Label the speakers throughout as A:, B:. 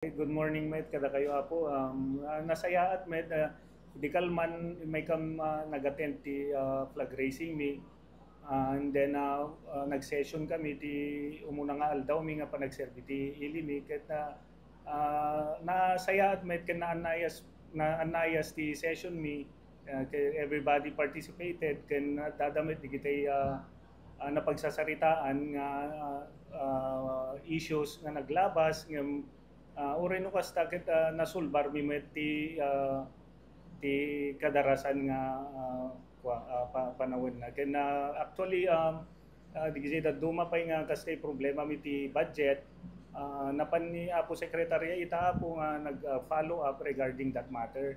A: Good morning, met. Kada kayo apo. Nasaya at met. Di kalman may kam nag-attend ti flag racing mi. And then nag-session kami ti umuna nga aldaw mi nga pa nagserbi ti ili mi ket nasaya at met ken na anayas ti session mi. Kay everybody participated ken dadamit di kitay napagsasaritaan nga issues nga naglabas nga uray no kasta ket nasulbar mi met ti kadarasan nga panawon na ken actually di da duma pay nga kastay problema mi ti budget. Napan ni apo sekretarya ita apo nga nag-follow up regarding that matter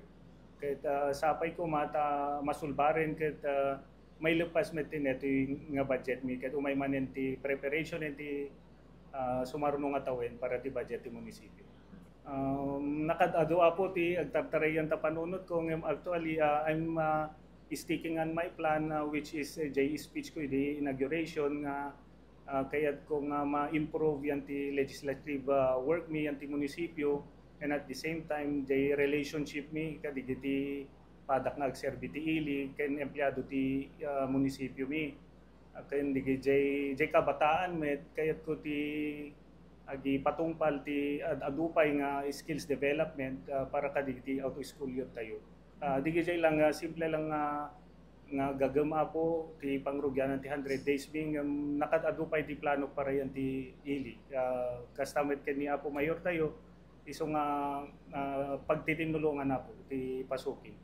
A: ket sapay ko mata masulbaren ket may lupas met ti neto nga budget mi ket umay manen ti preparation ti sumarno nga tawen para ti budget ti munisipyo. Nakadado po ti agtartarayan ta panunot ko ngem actually I'm sticking on my plan which is jay speech ko di inauguration nga kayat ko nga ma-improve yan ti legislative work mi yan ti munisipyo and at the same time jay relationship mi kadigiti padak nga agserbi ti ili ken empleyado ti munisipyo mi ken digi jay kabataan met kayat ko ti agi patungpal ti adupay nga skills development para kadigiti auto school yun tayo. Digi jay lang simple lang nga gagama po ti pangrugyanan ti 100 days being nakadupay ti plano para yan ti ili. Kastamet ken ni Apo Mayor tayo iso nga pagtitinulungan na po ti pasukin.